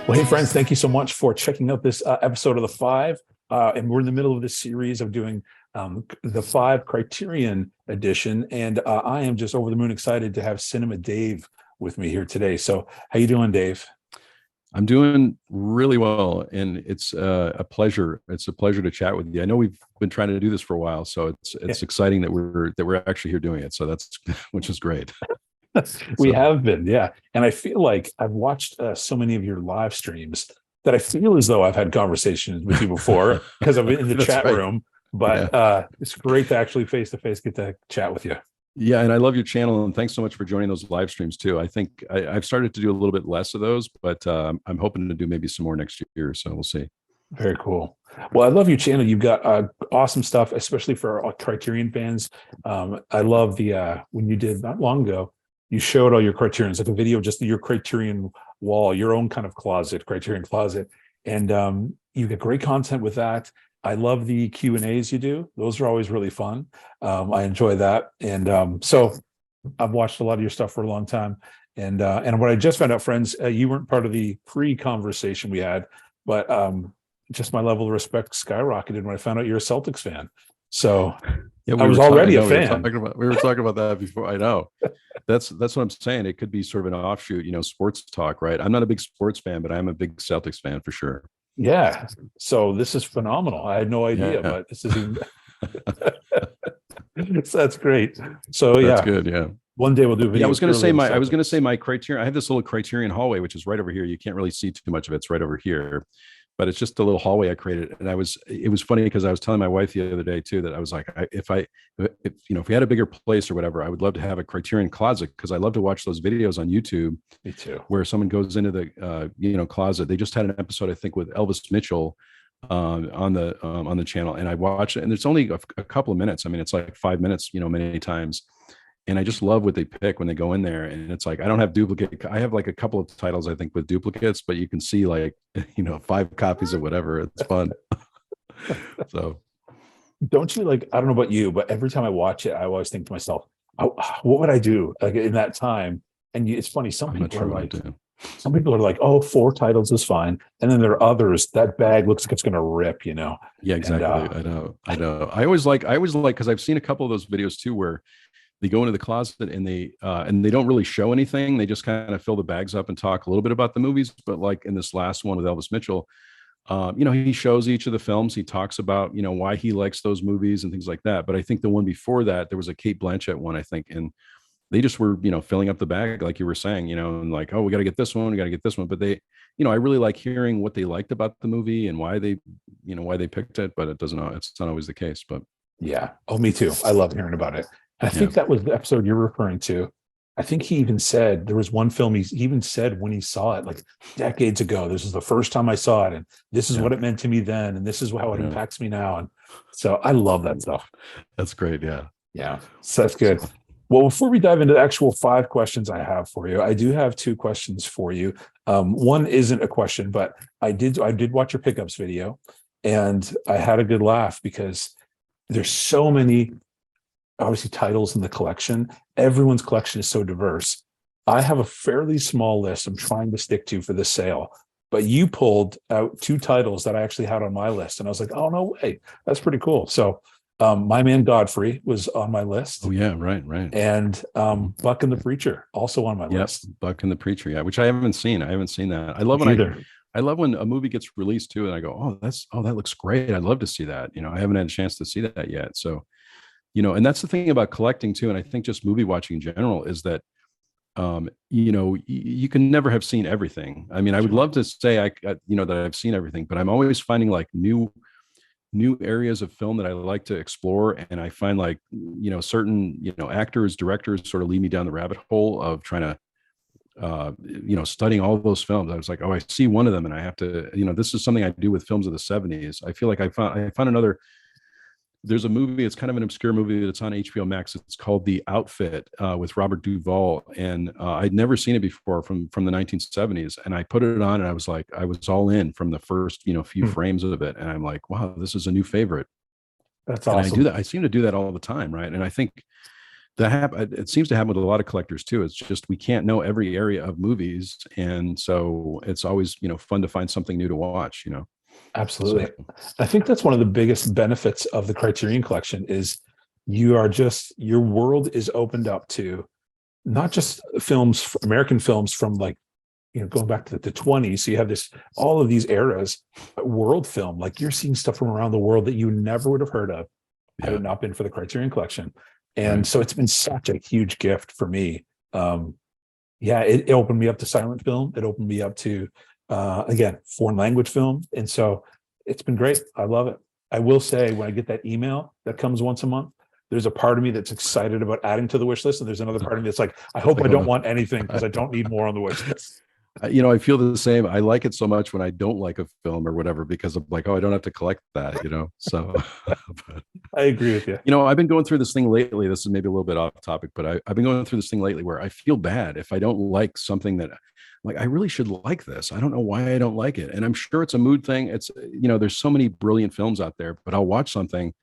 Well, hey, friends, thank you so much for checking out this episode of The Five. And we're in the middle of this series of doing the Five Criterion edition. And I am just over the moon excited to have Cinema Dave with me here today. So how you doing, Dave? I'm doing really well, and it's a pleasure. It's a pleasure to chat with you. I know we've been trying to do this for a while, so it's exciting that we're actually here doing it. So that's which is great. We So have been, yeah. And I feel like I've watched so many of your live streams that I feel as though I've had conversations with you before because I'm in the that's chat right. room. But Yeah. it's great to actually face to face get to chat with you. Yeah, and I love your channel, and thanks so much for joining those live streams too. I think I've started to do a little bit less of those, but I'm hoping to do maybe some more next year. So we'll see. Very cool. Well, I love your channel. You've got awesome stuff, especially for our Criterion fans. I love the when you did not long ago, you showed all your Criterions, like a video, just your Criterion wall, your own kind of closet, Criterion closet, and you get great content with that. I love the Q&As you do; those are always really fun. I enjoy that, and so I've watched a lot of your stuff for a long time. And what I just found out, friends, you weren't part of the pre-conversation we had, but just my level of respect skyrocketed when I found out you're a Celtics fan. So Yeah, I was already a we were fan. talking about that before. I know. That's what I'm saying. It could be sort of an offshoot, sports talk, right? I'm not a big sports fan, but I'm a big Celtics fan for sure. Yeah. So this is phenomenal. I had no idea, Yeah. but this is even that's great. So That's yeah, good. Yeah. one day we'll do a video. Yeah, I was going to Celtics. say my Criterion. I have this little Criterion hallway, which is right over here. You can't really see too much of it. It's right over here, but it's just a little hallway I created. And it was funny because I was telling my wife the other day too that I was like, if we had a bigger place or whatever, I would love to have a Criterion closet because I love to watch those videos on YouTube. Me too. Where someone goes into the closet. They just had an episode I think with Elvis Mitchell on the channel, and I watch it, and it's only a couple of minutes. I mean, it's like 5 minutes, many times. And I just love what they pick when they go in there. And it's like, I don't have duplicate. I have like a couple of titles, I think, with duplicates, but you can see like, 5 copies of whatever. It's fun. So Don't you like, I don't know about you, but every time I watch it, I always think to myself, oh, what would I do like in that time? And it's funny, I'm not sure what I do. some people are like, oh, 4 titles is fine. And then there are others, that bag looks like it's going to rip, Yeah, And exactly. I know. I always like, because I've seen a couple of those videos too, where they go into the closet and they don't really show anything. They just kind of fill the bags up and talk a little bit about the movies. But like in this last one with Elvis Mitchell, he shows each of the films. He talks about, why he likes those movies and things like that. But I think the one before that, there was a Kate Blanchett one, I think. And they just were, filling up the bag, like you were saying, and like, oh, we got to get this one. We got to get this one. But they, I really like hearing what they liked about the movie and why they picked it. But it's not always the case. But yeah. Oh, me too. I love hearing about it. I yeah. think that was the episode you're referring to. I think he even said there was one film he even said when he saw it like decades ago, this is the first time I saw it, and this is Yeah. what it meant to me then, and this is how it Yeah. impacts me now. And so I love that stuff. That's great. Yeah. Yeah, so that's good. Well, before we dive into the actual 5 questions I have for you, I do have 2 questions for you. One isn't a question, but I did watch your pickups video, and I had a good laugh because there's so many obviously titles in the collection. Everyone's collection is so diverse. I have a fairly small list I'm trying to stick to for this sale, but you pulled out 2 titles that I actually had on my list, and I was like, oh no way, that's pretty cool. So My Man Godfrey was on my list. Oh yeah, right. And Buck and the Preacher also on my list. Buck and the Preacher, yeah, which I haven't seen. I haven't seen that. I love when a movie gets released too, and I go, that looks great. I'd love to see that. I haven't had a chance to see that yet. So, and that's the thing about collecting too, and I think just movie watching in general is that you can never have seen everything. I mean, I would love to say that I've seen everything, but I'm always finding like new areas of film that I like to explore. And I find like, certain, actors, directors sort of lead me down the rabbit hole of trying to, studying all of those films. I was like, oh, I see one of them and I have to, this is something I do with films of the 70s. I feel like I found there's a movie, it's kind of an obscure movie that's on HBO Max. It's called The Outfit with Robert Duvall. And I'd never seen it before from the 1970s. And I put it on and I was all in from the first, few frames of it. And I'm like, wow, this is a new favorite. That's And awesome. I do that. I seem to do that all the time. Right. And I think It seems to happen with a lot of collectors too. It's just we can't know every area of movies, and so it's always, fun to find something new to watch. So Absolutely. I think that's one of the biggest benefits of the Criterion Collection is your world is opened up to not just films, American films from like, going back to the 20s. So you have all of these eras, world film, like you're seeing stuff from around the world that you never would have heard of had yeah, it not been for the Criterion Collection. And right, so it's been such a huge gift for me. Yeah, it opened me up to silent film. It opened me up to, again, foreign language film. And so it's been great. I love it. I will say when I get that email that comes once a month, there's a part of me that's excited about adding to the wish list. And there's another part of me that's like, I hope like I don't want anything because I don't need more on the wish list. I feel the same. I like it so much when I don't like a film or whatever because I'm like, oh, I don't have to collect that. So, but, I agree with you. I've been going through this thing lately. This is maybe a little bit off topic, but I've been going through this thing lately where I feel bad if I don't like something that, like, I really should like this. I don't know why I don't like it. And I'm sure it's a mood thing. It's, there's so many brilliant films out there, but I'll watch something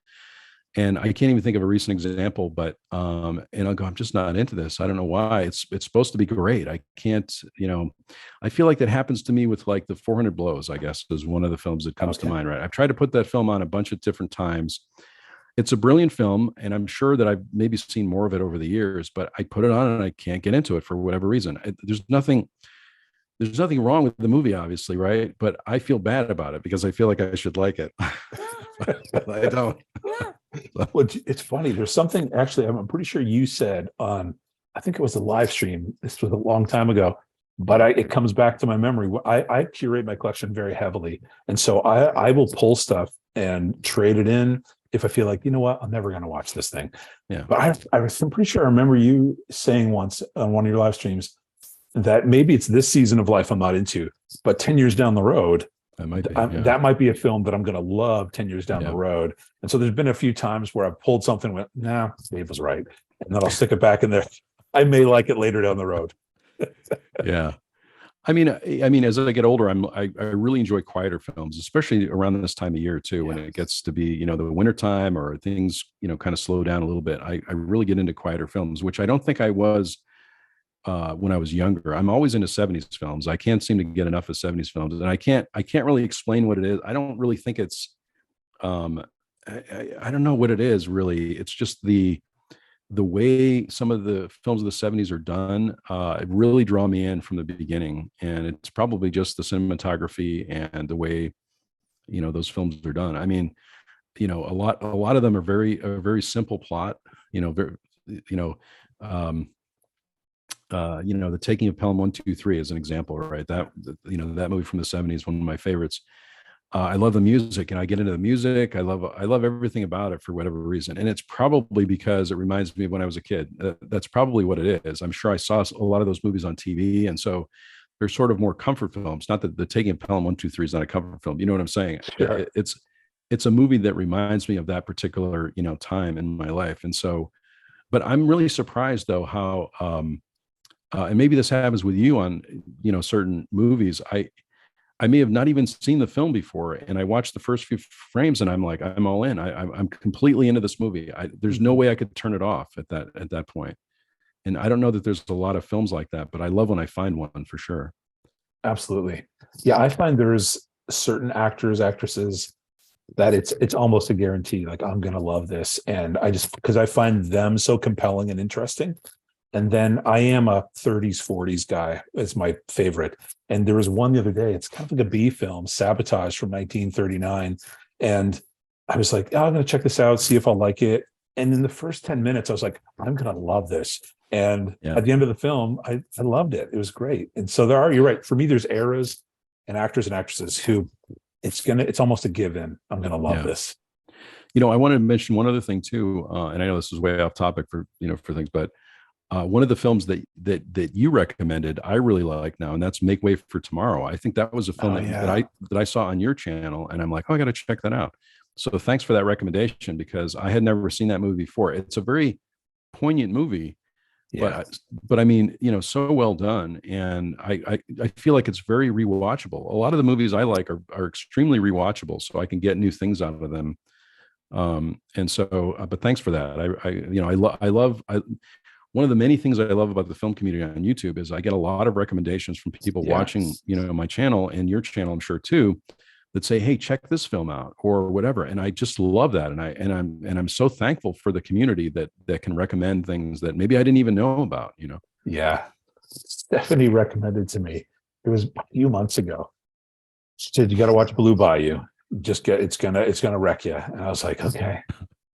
and I can't even think of a recent example, but and I'll go, I'm just not into this. I don't know why. It's supposed to be great. I can't, I feel like that happens to me with like the 400 Blows, I guess, is one of the films that comes to mind, right? I've tried to put that film on a bunch of different times. It's a brilliant film, and I'm sure that I've maybe seen more of it over the years, but I put it on and I can't get into it for whatever reason. There's nothing wrong with the movie, obviously, right? But I feel bad about it because I feel like I should like it. But I don't. Well, it's funny. There's something actually, I'm pretty sure you said on, I think it was a live stream. This was a long time ago, but it comes back to my memory. I curate my collection very heavily. And so I will pull stuff and trade it in if I feel like, you know what, I'm never going to watch this thing. Yeah. But I'm pretty sure I remember you saying once on one of your live streams that maybe it's this season of life I'm not into, but 10 years down the road, That might be. that might be a film that I'm going to love 10 years down the road. And so there's been a few times where I've pulled something and went, nah, Dave was right. And then I'll stick it back in there. I may like it later down the road. Yeah. I mean, as I get older, I really enjoy quieter films, especially around this time of year too, when it gets to be, the winter time or things, kind of slow down a little bit. I really get into quieter films, which I don't think I was when I was younger. I'm always into 70s films. I can't seem to get enough of 70s films, and I can't really explain what it is. I don't really think it's I don't know what it is really. It's just the way some of the films of the 70s are done really draw me in from the beginning, and it's probably just the cinematography and the way those films are done. I mean, a lot of them are a very simple plot, very, the Taking of Pelham 123 is an example, right? That movie from the 70s, one of my favorites. I love the music, and I get into the music. I love everything about it for whatever reason, and it's probably because it reminds me of when I was a kid. That's probably what it is. I'm sure I saw a lot of those movies on TV, and so they're sort of more comfort films. Not that the Taking of Pelham 123 is not a comfort film. You know what I'm saying? Sure. It's a movie that reminds me of that particular time in my life, and so. But I'm really surprised though how. And maybe this happens with you on, certain movies. I may have not even seen the film before, and I watched the first few frames, and I'm like, I'm all in. I'm completely into this movie. There's no way I could turn it off at that point. And I don't know that there's a lot of films like that, but I love when I find one for sure. Absolutely. Yeah, I find there's certain actors, actresses that it's almost a guarantee. Like I'm going to love this, and because I find them so compelling and interesting. And then I am a 30s, 40s guy. It's my favorite. And there was one the other day. It's kind of like a B film, Sabotage from 1939. And I was like, oh, I'm going to check this out, see if I'll like it. And in the first 10 minutes, I was like, I'm going to love this. And at the end of the film, I loved it. It was great. And so you're right. For me, there's eras and actors and actresses who it's almost a given. I'm going to love this. I wanted to mention one other thing too. And I know this is way off topic for things, but one of the films that you recommended, I really like now, and that's Make Way for Tomorrow. I think that was a film that I saw on your channel, and I'm like, oh, I got to check that out. So thanks for that recommendation, because I had never seen that movie before. It's a very poignant movie, but I mean, so well done, and I feel like it's very rewatchable. A lot of the movies I like are extremely rewatchable, so I can get new things out of them. And so, but thanks for that. I one of the many things I love about the film community on YouTube is I get a lot of recommendations from people Yeah. watching, my channel and your channel, I'm sure too, that say, "Hey, check this film out," or whatever. And I just love that. And I'm so thankful for the community that can recommend things that maybe I didn't even know about. Yeah. Stephanie recommended to me, it was a few months ago. She said, "You got to watch Blue Bayou. It's gonna wreck you." And I was like, okay.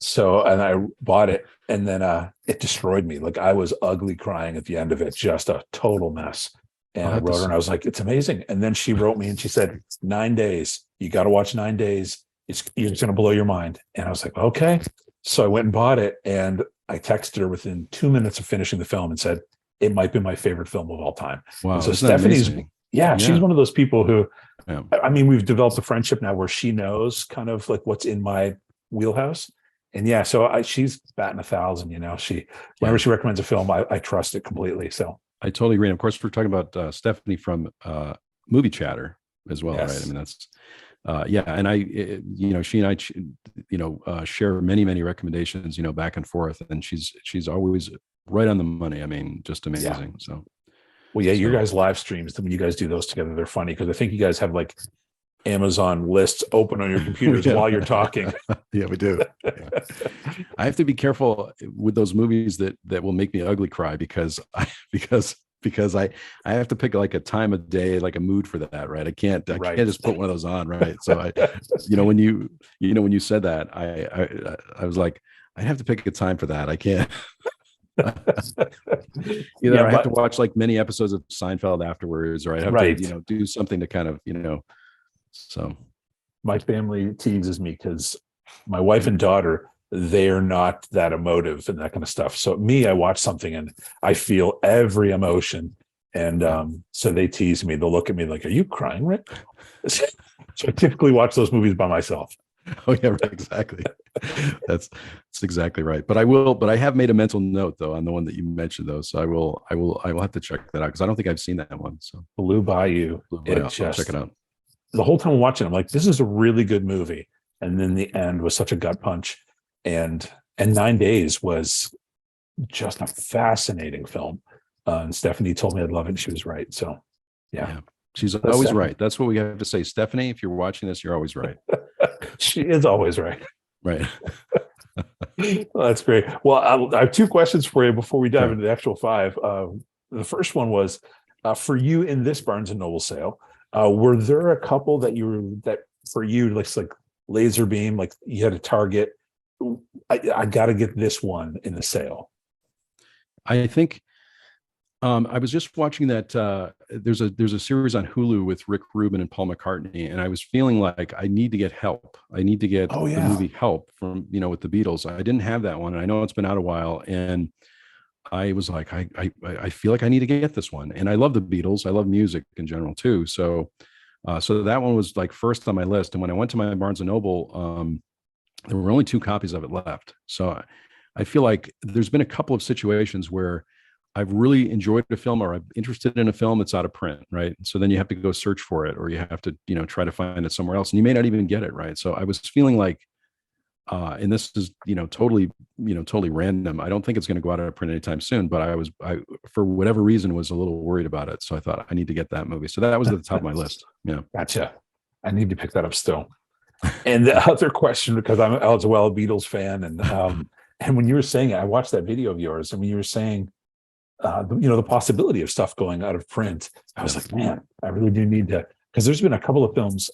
So, and I bought it, and then it destroyed me. Like, I was ugly crying at the end of it, just a total mess. And I'll I have to wrote her and I was like, "It's amazing." And then she wrote me and she said, 9 days. You got to watch 9 days. You're just going to blow your mind. And I was like, okay. So I went and bought it, and I texted her within 2 minutes of finishing the film and said, "It might be my favorite film of all time." Wow, And so isn't that Stephanie's, amazing? yeah, she's Yeah. one of those people who, Yeah. I mean, we've developed a friendship now where she knows kind of like what's in my wheelhouse. And yeah, so she's batting 1,000, whenever Yeah. she recommends a film, I trust it completely. So I totally agree. And of course, we're talking about Stephanie from Movie Chatter as well, right? I yes. mean, that's yeah. And she and I, share many, many recommendations, back and forth, and she's always right on the money. I mean, just amazing. So, Well, yeah, your so guys' live streams, when you guys do those together, they're funny because I think you guys have like Amazon lists open on your computers Yeah. while you're talking. Yeah, we do. Yeah. I have to be careful with those movies that will make me ugly cry because I have to pick like a time of day, like a mood for that, right? I can't Right. just put one of those on, right? So when you said that, I was like, I have to pick a time for that. I can't. Either I have to watch like many episodes of Seinfeld afterwards, or I have Right. to do something to kind of so. My family teases me because my wife and daughter, they're not that emotive and that kind of stuff. So me, I watch something and I feel every emotion. And so they tease me. They'll look at me like, "Are you crying, Rick?" So I typically watch those movies by myself. Oh yeah, right, exactly. That's exactly right. But I have made a mental note though on the one that you mentioned though. So I will have to check that out because I don't think I've seen that one. So Blue Bayou, I'll check it out. The whole time I'm watching, I'm like, this is a really good movie. And then the end was such a gut punch. And 9 days was just a fascinating film. And Stephanie told me I'd love it, and she was right. So yeah. She's always right. That's what we have to say. Stephanie, if you're watching this, you're always right. She is always right. Right. Well, that's great. Well, I have two questions for you before we dive into the actual five. The first one was for you in this Barnes and Noble sale. Were there a couple that for you, like laser beam, like you had a target? I got to get this one in the sale. I think I was just watching that there's a series on Hulu with Rick Rubin and Paul McCartney, and I was feeling like I need to get Help. I need to get the movie Help from with the Beatles. I didn't have that one, and I know it's been out a while, and I was like, I feel like I need to get this one. And I love the Beatles. I love music in general too. So that one was like first on my list. And when I went to my Barnes and Noble, there were only 2 copies of it left. So I feel like there's been a couple of situations where I've really enjoyed a film or I'm interested in a film that's out of print, right? So then you have to go search for it, or you have to, try to find it somewhere else, and you may not even get it, right? So I was feeling like, and this is, totally random. I don't think it's going to go out of print anytime soon, but I, for whatever reason, was a little worried about it. So I thought I need to get that movie. So that was at the top of my list. Yeah. Gotcha. I need to pick that up still. And the other question, because I'm as well a Beatles fan, and when you were saying it, I watched that video of yours, and when you were saying, the possibility of stuff going out of print, I was like, man, I really do need to, because there's been a couple of films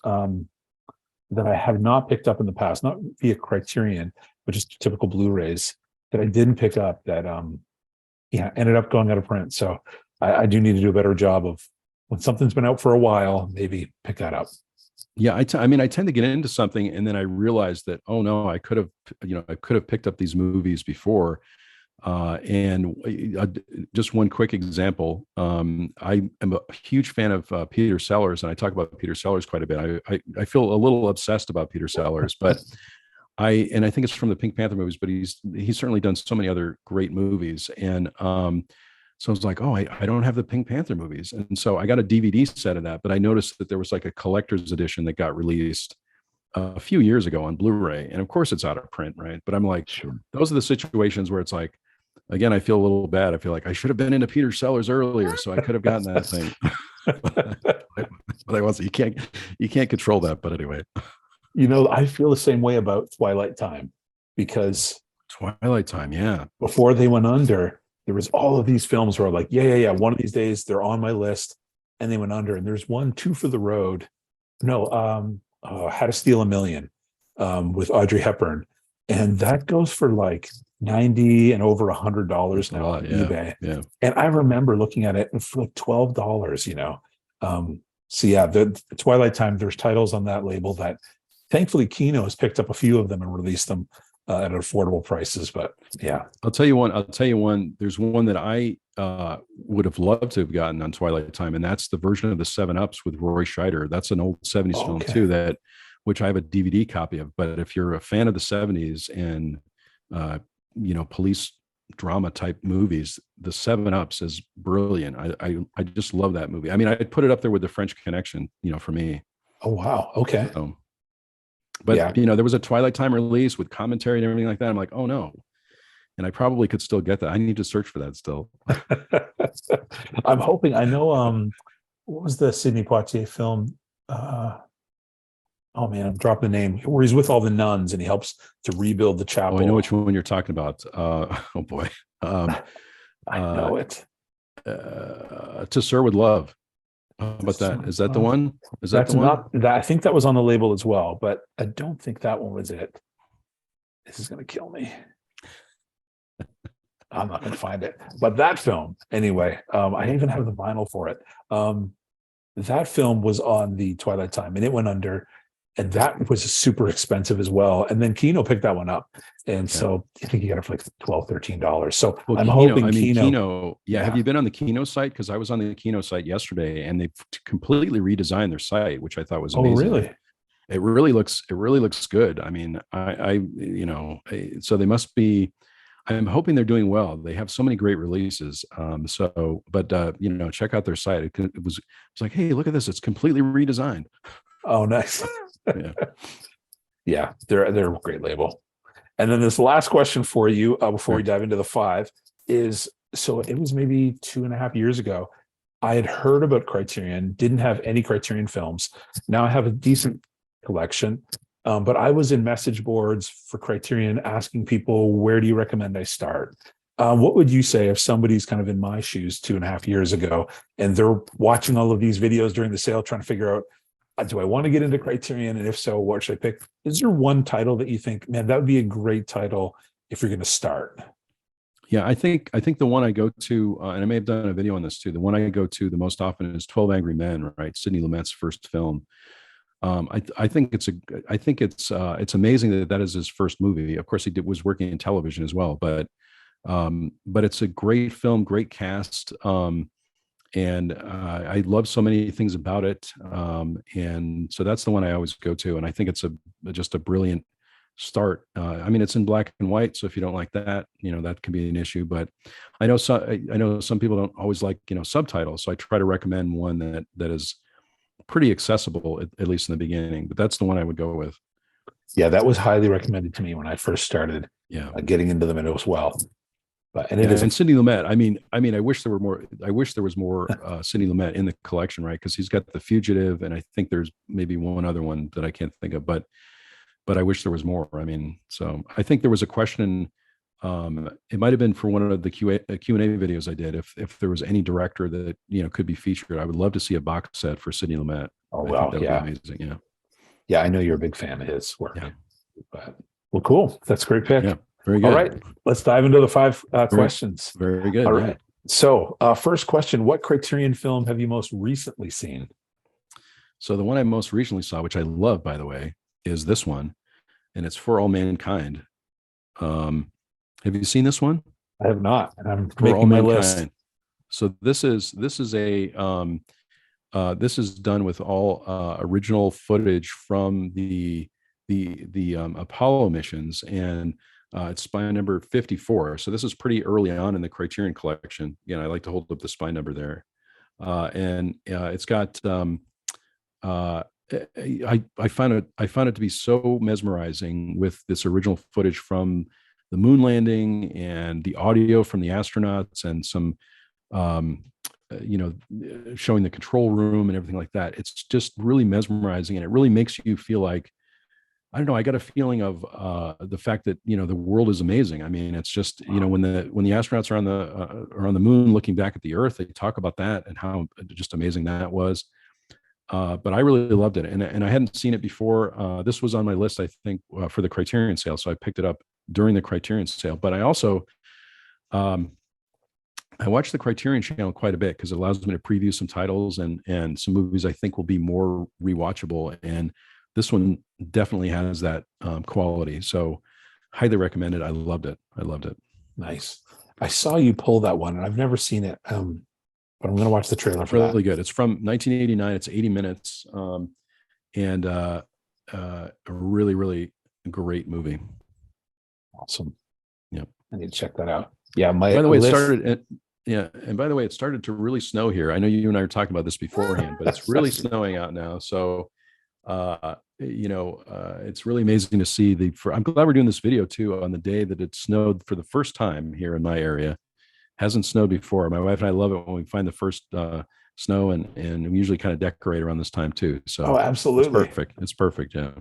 that I have not picked up in the past, not via Criterion, but just typical Blu-rays that I didn't pick up that ended up going out of print. So I do need to do a better job of, when something's been out for a while, maybe pick that up. Yeah, I tend to get into something, and then I realize that, oh no, I could have picked up these movies before. And just one quick example, I am a huge fan of Peter Sellers, and I talk about Peter Sellers quite a bit. I feel a little obsessed about Peter Sellers, but I think it's from the Pink Panther movies, but he's certainly done so many other great movies. And so I was like, oh, I don't have the Pink Panther movies. And so I got a DVD set of that, but I noticed that there was like a collector's edition that got released a few years ago on Blu-ray, and of course it's out of print, right? But I'm like, Sure. those are the situations where it's like, again, I feel a little bad. I feel like I should have been into Peter Sellers earlier, so I could have gotten that thing. But I was, you can't control that. But anyway, I feel the same way about Twilight Time, because Twilight Time, yeah. before they went under, there was all of these films where I'm like, yeah. One of these days they're on my list, and they went under. And there's one, Two for the Road. No, How to Steal a Million, with Audrey Hepburn, and that goes for like 90 and over $100 now on eBay. Yeah. And I remember looking at it for like $12. So yeah, the Twilight Time. There's titles on that label that, thankfully, Kino has picked up a few of them and released them at affordable prices. But yeah, I'll tell you one. There's one that I would have loved to have gotten on Twilight Time, and that's the version of the 7-Ups with Roy Scheider. That's an old 70s film too, which I have a DVD copy of. But if you're a fan of the 70s and police drama type movies, the 7-Ups is brilliant. I just love that movie. I mean, I'd put it up there with The French Connection, for me. Oh wow, okay. But yeah, there was a Twilight Time release with commentary and everything like that. I'm like, oh no. And I probably could still get that. I need to search for that still. I'm hoping. I know. What was the Sidney Poitier film? Oh man, I'm dropping the name. Where he's with all the nuns and he helps to rebuild the chapel. Oh, I know which one you're talking about. Oh boy. I know it. To Sir with Love. How about that? Is that the one? Is that the one? Not that. I think that was on the label as well, but I don't think that one was it. This is going to kill me. I'm not going to find it. But that film, anyway, I even have the vinyl for it. That film was on the Twilight Time, and it went under, and that was super expensive as well. And then Kino picked that one up, and so I think you got it for like $12, $13. So I'm hoping Kino. Yeah. Have you been on the Kino site? Because I was on the Kino site yesterday, and they completely redesigned their site, which I thought was amazing. Oh, really? It really looks good. I mean, so they must be. I'm hoping they're doing well. They have so many great releases. Check out their site. It was like, hey, look at this. It's completely redesigned. Oh, nice. Yeah. Yeah, they're a great label. And then this last question for you before we dive into the 5 is, so it was maybe 2.5 years ago. I had heard about Criterion, didn't have any Criterion films. Now I have a decent collection. But I was in message boards for Criterion asking people, where do you recommend I start? What would you say if somebody's kind of in my shoes 2.5 years ago, and they're watching all of these videos during the sale, trying to figure out, do I want to get into Criterion? And if so, what should I pick? Is there one title that you think, man, that would be a great title if you're going to start? Yeah, I think the one I go to, and I may have done a video on this too. The one I go to the most often is 12 Angry Men, right? Sidney Lumet's first film. I think it's amazing that is his first movie. Of course, he was working in television as well, but it's a great film, great cast, and I love so many things about it. And so that's the one I always go to, and I think it's just a brilliant start. I mean, it's in black and white, so if you don't like that, that can be an issue. But I know some people don't always like subtitles, so I try to recommend one that is pretty accessible, at least in the beginning. But that's the one I would go with. Yeah, that was highly recommended to me when I first started getting into them, and it was well. But and Sidney Lumet. I mean, I wish there were more. I wish there was more Sidney Lumet in the collection, right? Because he's got The Fugitive, and I think there's maybe one other one that I can't think of. But I wish there was more. I mean, so I think there was a question. It might have been for one of the Q&A videos I did. If there was any director that could be featured, I would love to see a box set for Sidney Lumet. Oh wow, that would be amazing. Yeah, yeah. I know you're a big fan of his work. Yeah. But, well, cool. That's a great pick. Yeah, very good. All right, let's dive into the 5 questions. Very good. All right. So, first question: what Criterion film have you most recently seen? So the one I most recently saw, which I love, by the way, is this one, and it's For All Mankind. Have you seen this one? I have not, and I'm making my list. So this is done with all original footage from the Apollo missions, and it's spine number 54. So this is pretty early on in the Criterion Collection. Again, I like to hold up the spine number there, and it's got I found it to be so mesmerizing with this original footage from the moon landing and the audio from the astronauts and some um, showing the control room and everything like that. It's just really mesmerizing, and it really makes you feel like, I don't know. I got a feeling of the fact that the world is amazing. I mean, it's just when the astronauts are on the moon looking back at the Earth, they talk about that and how just amazing that was. But I really loved it, and I hadn't seen it before. This was on my list, I think, for the Criterion sale, so I picked it up during the Criterion sale. But I also I watch the Criterion channel quite a bit because it allows me to preview some titles and some movies I think will be more rewatchable. And this one definitely has that quality. So highly recommended. I loved it. I loved it. Nice. I saw you pull that one, and I've never seen it. But I'm going to watch the trailer for Really that. good. It's from 1989. It's 80 minutes, and a really, really great movie. Awesome. Yeah, I need to check that out. Yeah, by the way, and by the way, it started to really snow here. I know you and I were talking about this beforehand, but it's really snowing out now. So, it's really amazing to see I'm glad we're doing this video too on the day that it snowed for the first time here in my area. Hasn't snowed before. My wife and I love it when we find the first snow, and we usually kind of decorate around this time too. So absolutely. It's perfect. It's perfect. Yeah.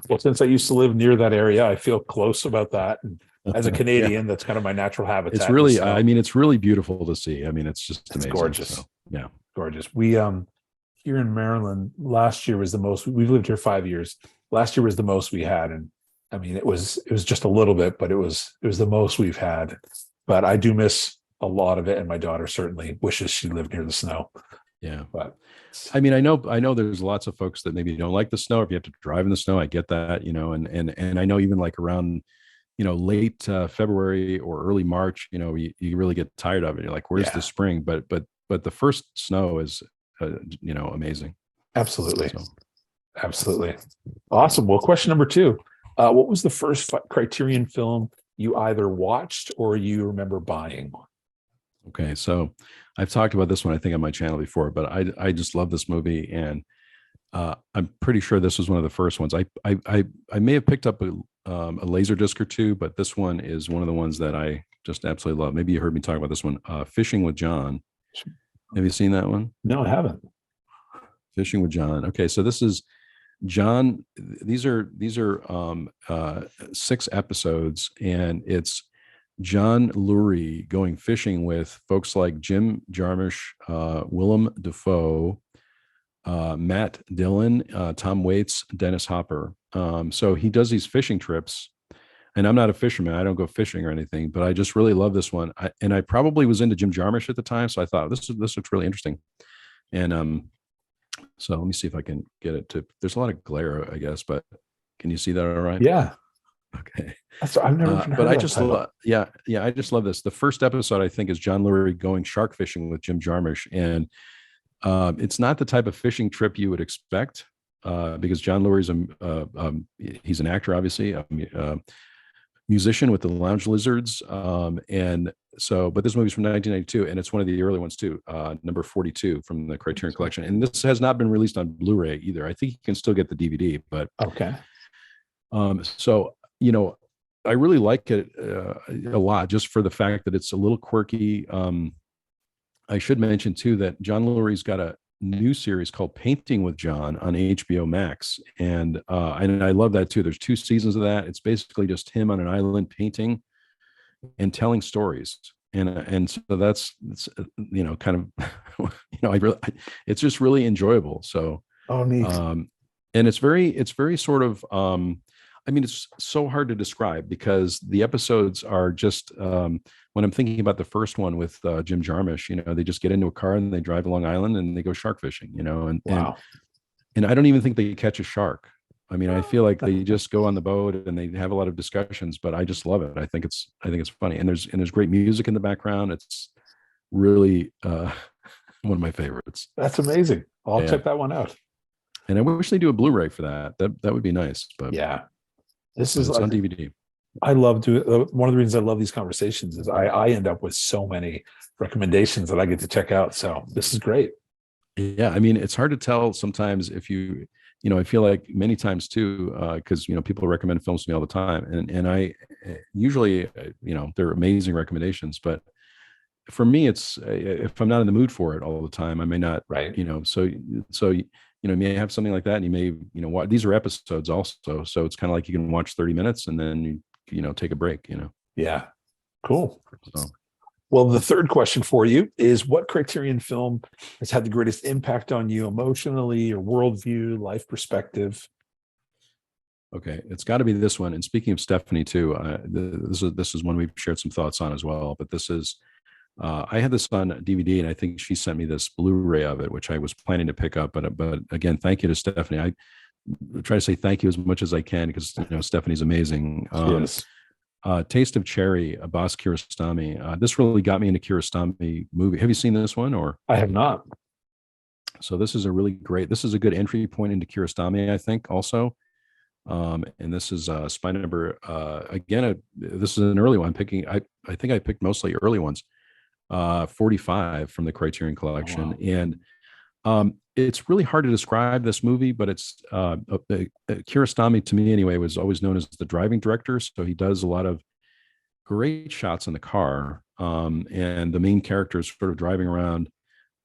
Well, since I used to live near that area, I feel close about that. And as a Canadian, that's kind of my natural habitat. It's really, I mean, it's really beautiful to see. I mean, it's just amazing. Gorgeous. So, yeah. Gorgeous. We, here in Maryland, last year was the most. We've lived here 5 years. Last year was the most we had. And I mean, it was just a little bit, but it was the most we've had. But I do miss a lot of it. And my daughter certainly wishes she lived near the snow. Yeah. But I mean, I know there's lots of folks that maybe don't like the snow. If you have to drive in the snow, I get that, and I know even like around, late February or early March, you really get tired of it. You're like, where's the spring? But the first snow is, amazing. Absolutely. So. Absolutely. Awesome. Well, question number 2, what was the first Criterion film you either watched or you remember buying? Okay. So I've talked about this one, I think, on my channel before, but I just love this movie. And I'm pretty sure this was one of the first ones. I may have picked up a laser disc or two, but this one is one of the ones that I just absolutely love. Maybe you heard me talk about this one, Fishing with John. Have you seen that one? No, I haven't. Fishing with John. Okay. So this is John. These are 6 episodes, and it's John Lurie going fishing with folks like Jim Jarmusch, Willem Dafoe, Matt Dillon, Tom Waits, Dennis Hopper. So he does these fishing trips, and I'm not a fisherman. I don't go fishing or anything, but I just really love this one. I probably was into Jim Jarmusch at the time, so I thought this looks really interesting. And so let me see if I can get it to. There's a lot of glare, I guess, but can you see that all right? Yeah. Okay. I've never but I just I just love this. The first episode, I think, is John Lurie going shark fishing with Jim Jarmusch, and it's not the type of fishing trip you would expect, because John Lurie's he's an actor, obviously, a musician with the Lounge Lizards, and so. But this movie's from 1992, and it's one of the early ones too, number 42 from the Criterion Collection. And this has not been released on Blu-ray either. I think you can still get the DVD, but okay. So I really like it a lot, just for the fact that it's a little quirky. I should mention too that John Lurie's got a new series called Painting with John on HBO Max, and I love that too. There's 2 seasons of that. It's basically just him on an island painting and telling stories, and so it's kind of it's just really enjoyable. So neat. And it's very sort of I mean, it's so hard to describe because the episodes are just, when I'm thinking about the first one with Jim Jarmusch, they just get into a car and they drive along island and they go shark fishing, and wow. And I don't even think they catch a shark. I mean, I feel like they just go on the boat and they have a lot of discussions, but I just love it. I think it's funny. And there's great music in the background. It's really one of my favorites. That's amazing. I'll check that one out. And I wish they do a Blu-ray for that. That would be nice. But yeah. This is on DVD. I love doing. One of the reasons I love these conversations is I end up with so many recommendations that I get to check out. So this is great. Yeah, I mean, it's hard to tell sometimes if I feel like many times too, because people recommend films to me all the time, and I usually, they're amazing recommendations, but for me, it's if I'm not in the mood for it all the time, I may not, Right. so you may have something like that, and you may, these are episodes also, so it's kind of like you can watch 30 minutes and then take a break, Yeah. Cool. so. Well, the third question for you is what Criterion film has had the greatest impact on you emotionally or worldview, life perspective? Okay, it's got to be this one. And speaking of Stephanie too, this is one we've shared some thoughts on as well. But this is I had this on DVD, and I think she sent me this Blu-ray of it, which I was planning to pick up. But again, thank you to Stephanie. I try to say thank you as much as I can because Stephanie's amazing. Yes. Taste of Cherry, Abbas Kiarostami. This really got me into Kiarostami movie. Have you seen this one? Or I have not. so this is a really great. This is a good entry point into Kiarostami, I think. Also, and this is spy number again. This is an early one. Picking, I think I picked mostly early ones. 45 from the Criterion Oh, Collection, wow. and it's really hard to describe this movie, but it's Kiarostami, to me anyway, was always known as the driving director. So he does a lot of great shots in the car, and the main character is sort of driving around.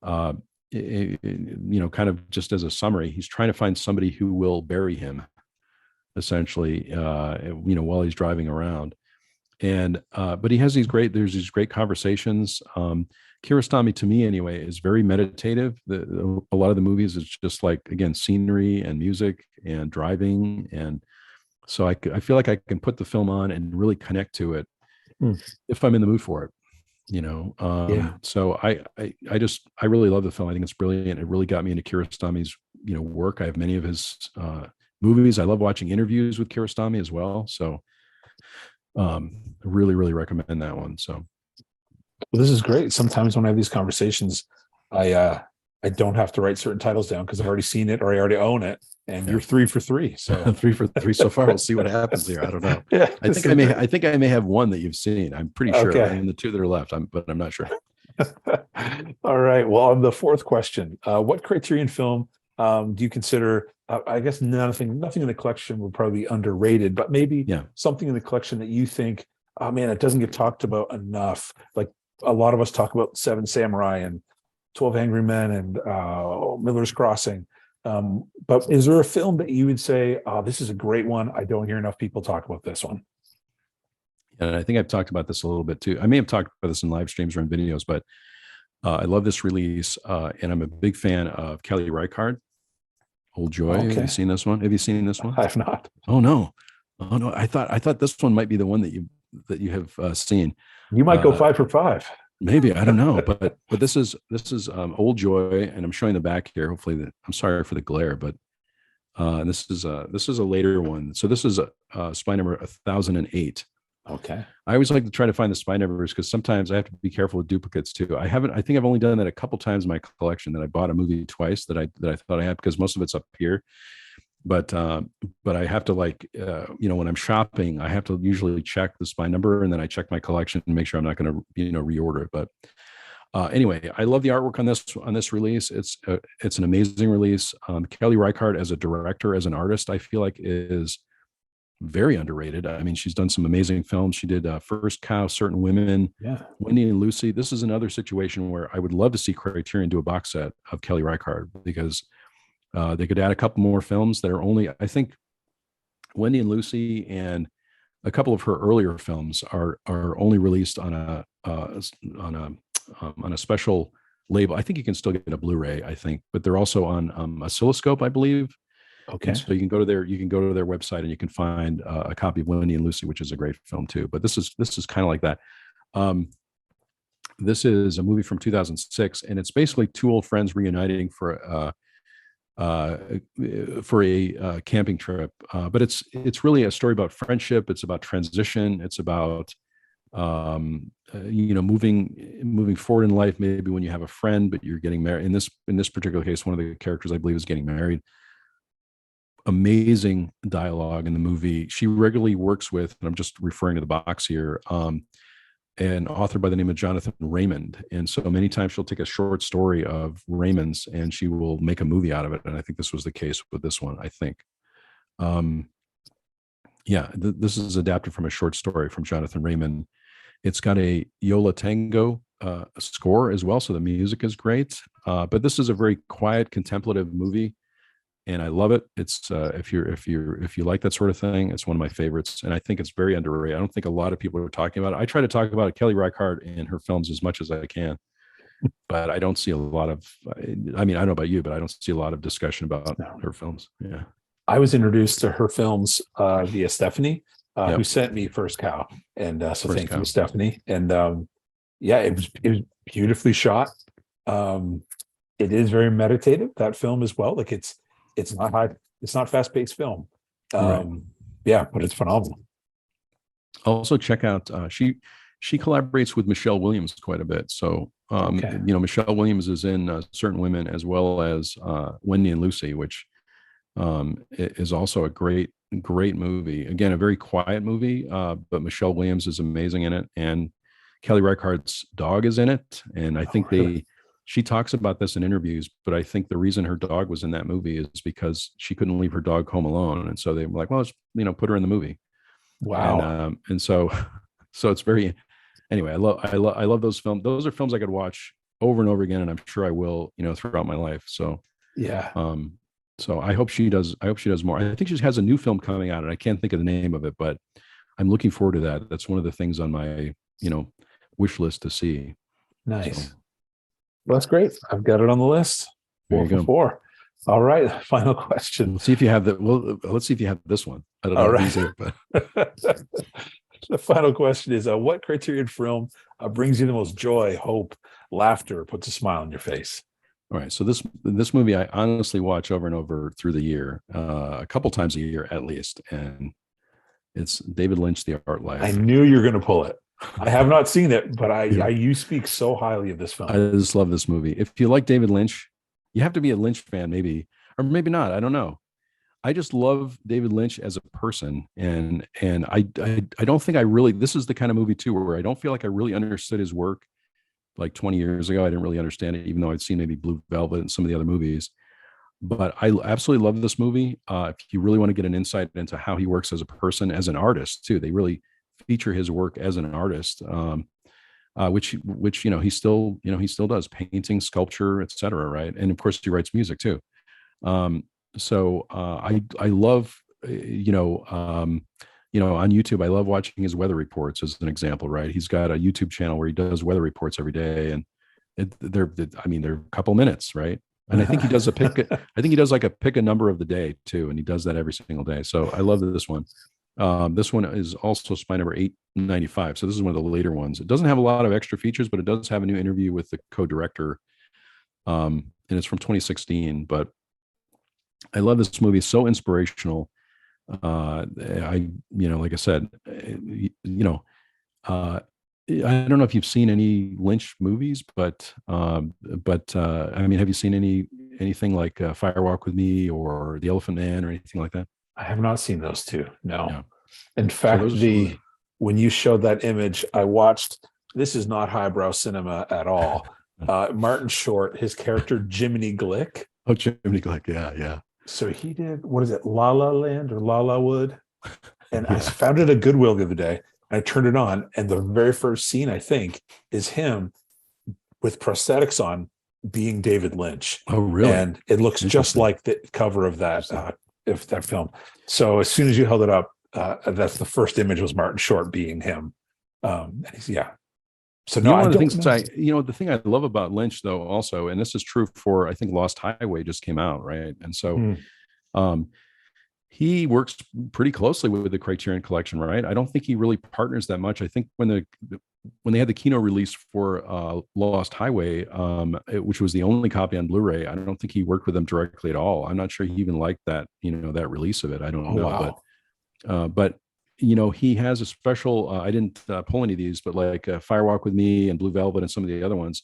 Uh, Kind of just as a summary, he's trying to find somebody who will bury him, essentially, while he's driving around. And but he has there's these great conversations. Kiarostami, to me anyway, is very meditative. A lot of the movies is just like, again, scenery and music and driving, and so I feel like I can put the film on and really connect to it Hmm. if I'm in the mood for it. Yeah. So I really love the film. I think it's brilliant. It really got me into Kiarostami's work. I have many of his movies. I love watching interviews with Kiarostami as well. So really recommend that one. So Well, this is great. Sometimes when I have these conversations, I don't have to write certain titles down because I've already seen it or I already own it. And yeah. you're 3 for 3. So 3 for 3 so far. We'll see what happens here. I don't know. yeah. I think I may have one that you've seen. I'm pretty sure. Okay. And the two that are left, but I'm not sure. All right. Well, on the fourth question, what Criterion film do you consider? I guess nothing in the collection would probably be underrated, but maybe something in the collection that you think, oh man, it doesn't get talked about enough. Like a lot of us talk about Seven Samurai and 12 Angry Men and Miller's Crossing. But is there a film that you would say, oh, this is a great one? I don't hear enough people talk about this one. And I think I've talked about this a little bit too. I may have talked about this in live streams or in videos, but I love this release, and I'm a big fan of Kelly Reichardt. Old Joy. Okay. Have you seen this one? Have you seen this one? I have not. Oh no. I thought this one might be the one that you have seen. You might go 5 for 5. Maybe, I don't know, but this is Old Joy, and I'm showing the back here. Hopefully, I'm sorry for the glare, but this is a later one. So this is spy number 1008. Okay. I always like to try to find the spy numbers because sometimes I have to be careful with duplicates too. I think I've only done that a couple times in my collection, that I bought a movie twice that I thought I had, because most of it's up here. But I have to, like, when I'm shopping, I have to usually check the spy number, and then I check my collection and make sure I'm not going to reorder it. But anyway, I love the artwork on this release. It's an amazing release. Kelly Reichardt as a director, as an artist, I feel like is very underrated. I mean, she's done some amazing films. She did First Cow, Certain Women, Wendy and Lucy. This is another situation where I would love to see Criterion do a box set of Kelly Reichardt, because they could add a couple more films that are only, I think, Wendy and Lucy and a couple of her earlier films are only released on a special label. I think you can still get a Blu-ray, I think, but they're also on Oscilloscope, I believe. Okay. And so you can go to their website and you can find a copy of Wendy and Lucy, which is a great film too. But this is kind of like that. This is a movie from 2006, and it's basically two old friends reuniting for a camping trip. But it's really a story about friendship. It's about transition. It's about moving forward in life. Maybe when you have a friend, but you're getting married. In this particular case, one of the characters, I believe, is getting married. Amazing dialogue in the movie. She regularly works with, and I'm just referring to the box here, an author by the name of Jonathan Raymond. And so many times she'll take a short story of Raymond's and she will make a movie out of it. And I think this was the case with this one, I think. This is adapted from a short story from Jonathan Raymond. It's got a Yola Tango score as well, so the music is great. But this is a very quiet, contemplative movie, and I love it. It's if you like that sort of thing, it's one of my favorites, and I think it's very underrated. I don't think a lot of people are talking about it. I try to talk about Kelly Reichardt and her films as much as I can, but I don't see a lot of. I mean, I don't know about you, but I don't see a lot of discussion about her films. Yeah. I was introduced to her films via Stephanie, Yep. who sent me First Cow, and so First thank Cow. you, Stephanie. And it was beautifully shot. It is very meditative. That film as well. Like it's not high, it's not fast paced film. Right. Yeah, but it's phenomenal. Also, check out she collaborates with Michelle Williams quite a bit. So Okay. Michelle Williams is in Certain Women as well as Wendy and Lucy, which is also a great movie. Again, a very quiet movie, but Michelle Williams is amazing in it, and Kelly Reichardt's dog is in it. And I think she talks about this in interviews, but I think the reason her dog was in that movie is because she couldn't leave her dog home alone, and so they were like, well, let's put her in the movie. Wow. And so it's very. Anyway, I love those films. Those are films I could watch over and over again, and I'm sure I will, throughout my life. So Yeah. So I hope she does more. I think she has a new film coming out, and I can't think of the name of it, but I'm looking forward to that. That's one of the things on my, wish list to see. Nice. So, Well, that's great. I've got it on the list. there you go. 4 for 4. All right. Final question. Let's see if you have that. Well, let's see if you have this one. I don't know. All right. These are, but The final question is what Criterion film brings you the most joy, hope, laughter, puts a smile on your face? all right. So this movie I honestly watch over and over through the year, a couple times a year at least, and it's David Lynch, The Art Life. I knew you were going to pull it. I have not seen it, but you speak so highly of this film. I just love this movie. If you like David Lynch, you have to be a Lynch fan, maybe, or maybe not. I don't know. I just love David Lynch as a person, and I don't think I really. This is the kind of movie too where I don't feel like I really understood his work. Like 20 years ago, I didn't really understand it, even though I'd seen maybe Blue Velvet and some of the other movies. But I absolutely love this movie. If you really want to get an insight into how he works as a person, as an artist too, they really feature his work as an artist, which he still does painting, sculpture, etc. Right, and of course he writes music too. So I love on YouTube, I love watching his weather reports as an example, right? He's got a YouTube channel where he does weather reports every day, and they're a couple minutes, right? And I think he does like a pick a number of the day too, and he does that every single day. So I love this one. This one is also spy number 895. So this is one of the later ones. It doesn't have a lot of extra features, but it does have a new interview with the co-director, and it's from 2016. But I love this movie. It's so inspirational. Like I said, I don't know if you've seen any Lynch movies, but I mean, have you seen anything like Firewalk with Me or The Elephant Man or anything like that? I have not seen those two. No. Yeah. In fact, So when you showed that image, I watched. This is not highbrow cinema at all. Martin Short, his character Jiminy Glick. Oh, Jiminy Glick, yeah. So he did, what is it, La La Land or La La Wood? And I found it at Goodwill the other day. I turned it on, and the very first scene, I think, is him with prosthetics on being David Lynch. Oh, really? And it looks just like the cover of that film. So as soon as you held it up, that's the first image was Martin Short being him. So no, one of the things the thing I love about Lynch though also, and this is true for, I think Lost Highway just came out, right? And so he works pretty closely with the Criterion Collection, right? I don't think he really partners that much. I think when they had the Kino release for Lost Highway, which was the only copy on Blu-ray, I don't think he worked with them directly at all. I'm not sure he even liked that, that release of it. I don't know. Wow. But he has a special, I didn't pull any of these, but like Firewalk with Me and Blue Velvet and some of the other ones,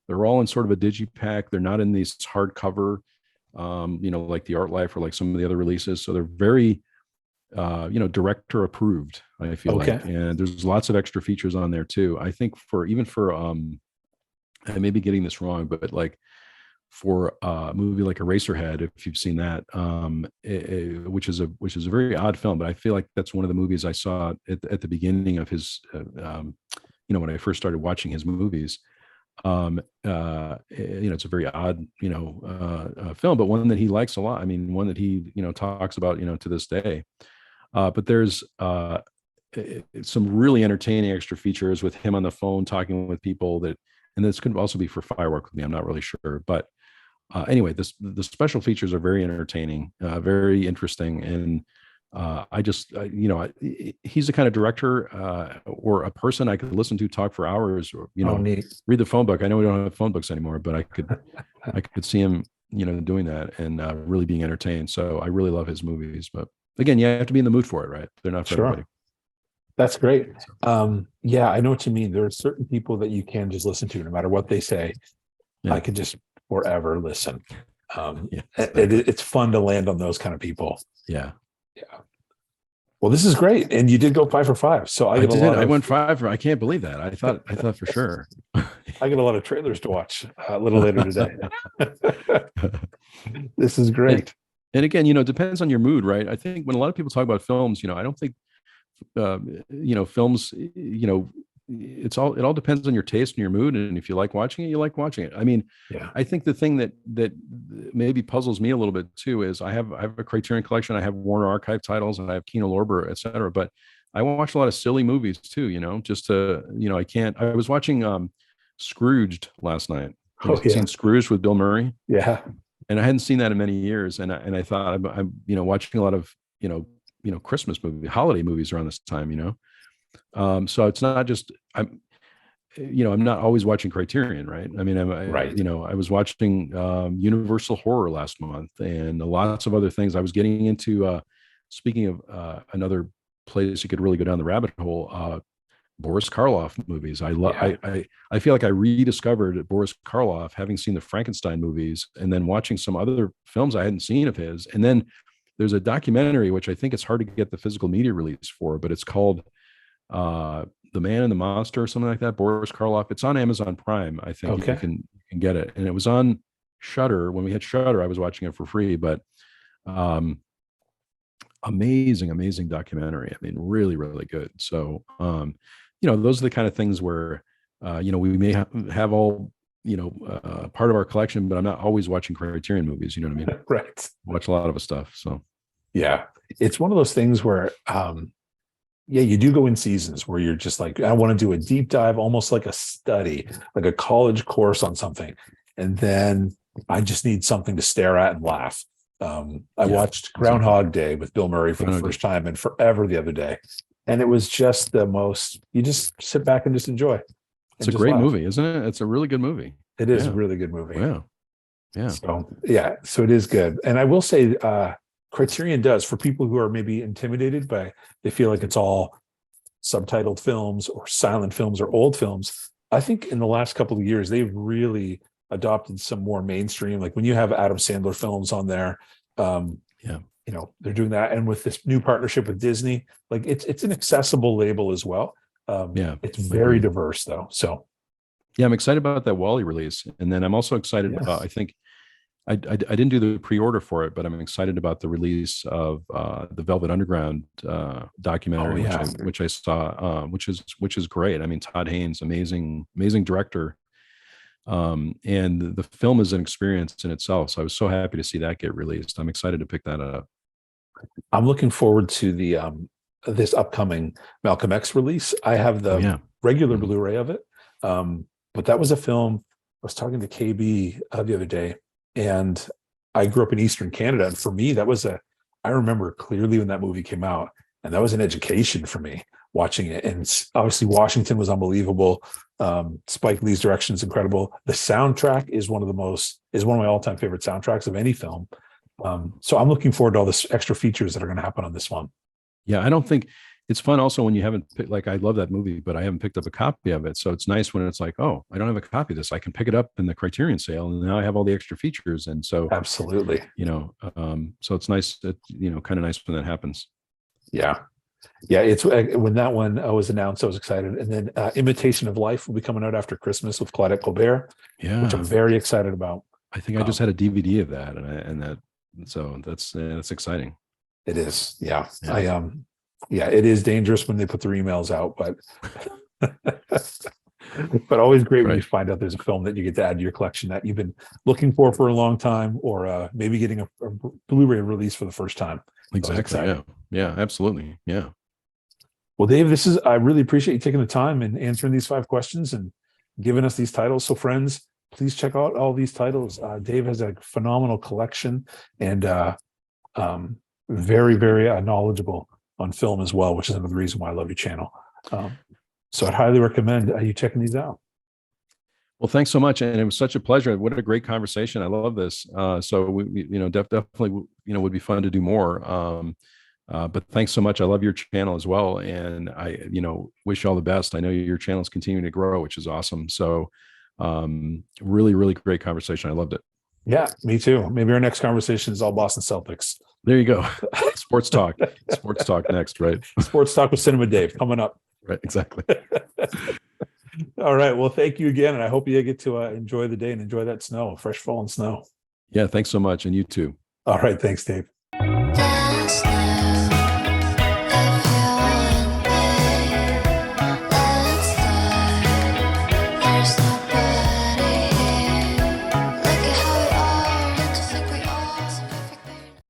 they're all in sort of a digipack. They're not in these hardcover, like The Art Life or like some of the other releases. So they're very, director approved, I feel Okay. like, and there's lots of extra features on there too. I think for even for I may be getting this wrong, but like for a movie like Eraserhead, if you've seen that, which is a very odd film, but I feel like that's one of the movies I saw at the beginning of his, when I first started watching his movies. It's a very odd, film, but one that he likes a lot. I mean, one that he, talks about, to this day. But there's some really entertaining extra features with him on the phone talking with people and this could also be for Firework with Me. I'm not really sure, but anyway, the special features are very entertaining, very interesting, and he's the kind of director or a person I could listen to talk for hours, or Oh, neat. read the phone book. I know we don't have phone books anymore, but I could see him, doing that and really being entertained. So I really love his movies, but again, you have to be in the mood for it, right? They're not for everybody. Sure. That's great. Yeah, I know what you mean. There are certain people that you can just listen to no matter what they say. Yeah. I could just forever listen. Yeah, It's fun to land on those kind of people. Yeah. Yeah. Well, this is great. And you did go 5 for 5. So I went 5 for, I can't believe that. I thought for sure. I got a lot of trailers to watch a little later today. This is great. And again, it depends on your mood, right? I think when a lot of people talk about films, I don't think, films, it all depends on your taste and your mood. And if you like watching it, you like watching it. I mean, yeah. I think the thing that maybe puzzles me a little bit too is I have a Criterion Collection, I have Warner Archive titles, and I have Kino Lorber, et cetera. But I watch a lot of silly movies too, just to, I was watching Scrooged last night. Oh, yeah. Seen Scrooged with Bill Murray? Yeah. And I hadn't seen that in many years. And I thought I'm watching a lot of, Christmas movies, holiday movies around this time, so it's not just I'm not always watching Criterion, right? I mean, Right. I was watching Universal Horror last month and lots of other things. I was getting into speaking of another place you could really go down the rabbit hole, Boris Karloff movies. I feel like I rediscovered Boris Karloff, having seen the Frankenstein movies and then watching some other films I hadn't seen of his. And then there's a documentary, which I think it's hard to get the physical media release for, but it's called The Man and the Monster or something like that. Boris Karloff. It's on Amazon Prime. I think Okay. you can get it. And it was on Shudder. When we had Shudder, I was watching it for free, but amazing documentary. I mean, really, really good. So, those are the kind of things where, we may have all, part of our collection, but I'm not always watching Criterion movies. You know what I mean? Right. Watch a lot of stuff. So, yeah, it's one of those things where, you do go in seasons where you're just like, I want to do a deep dive, almost like a study, like a college course on something. And then I just need something to stare at and laugh. I watched Groundhog Day with Bill Murray for the first time in forever the other day. And it was just you just sit back and just enjoy. It's a great movie, isn't it? It's a really good movie. It is a really good movie. Yeah. Yeah. So it is good. And I will say, Criterion does, for people who are maybe intimidated by, they feel like it's all subtitled films or silent films or old films. I think in the last couple of years, they've really adopted some more mainstream, like when you have Adam Sandler films on there, they're doing that. And with this new partnership with Disney, like it's an accessible label as well. It's very diverse though. So yeah, I'm excited about that Wall-E release. And then I'm also excited about, I think, I didn't do the pre-order for it, but I'm excited about the release of the Velvet Underground documentary, which I saw, which is great. I mean, Todd Haynes, amazing director, and the film is an experience in itself. So I was so happy to see that get released. I'm excited to pick that up. I'm looking forward to the this upcoming Malcolm X release. I have the regular Blu-ray of it, but that was a film. I was talking to KB the other day. And I grew up in Eastern Canada. And for me, I remember clearly when that movie came out, and that was an education for me watching it. And obviously Washington was unbelievable. Spike Lee's direction is incredible. The soundtrack is one of my all-time favorite soundtracks of any film. So I'm looking forward to all this extra features that are going to happen on this one. Yeah. I don't think it's fun also when you haven't picked, like, I love that movie, but I haven't picked up a copy of it. So it's nice when it's like, oh, I don't have a copy of this. I can pick it up in the Criterion sale, and now I have all the extra features. And so absolutely, so it's nice that, kind of nice when that happens. Yeah. Yeah. It's when that one was announced, I was excited. And then Imitation of Life will be coming out after Christmas with Claudette Colbert, which I'm Yeah. very excited about. I think I just had a DVD of that, and that, so that's exciting. It is. Yeah. Yeah. Yeah, it is dangerous when they put their emails out, but but always great when you Right. find out there's a film that you get to add to your collection that you've been looking for a long time, or maybe getting a Blu-ray release for the first time. Exactly. Yeah. Yeah. Absolutely. Yeah. Well, Dave, I really appreciate you taking the time and answering these 5 questions and giving us these titles. So friends, please check out all these titles. Dave has a phenomenal collection, and very, very knowledgeable on film as well, which is another reason why I love your channel. So I'd highly recommend you checking these out. Well, thanks so much, and it was such a pleasure. What a great conversation! I love this. So definitely, would be fun to do more. But thanks so much. I love your channel as well, and I, wish you all the best. I know your channel is continuing to grow, which is awesome. So, really, really great conversation. I loved it. Yeah, me too. Maybe our next conversation is all Boston Celtics. There you go. Sports talk. Sports talk next, right? Sports talk with Cinema Dave coming up. Right. Exactly. All right. Well, thank you again, and I hope you get to enjoy the day and enjoy that snow, fresh fallen snow. Yeah. Thanks so much, and you too. All right. Thanks, Dave.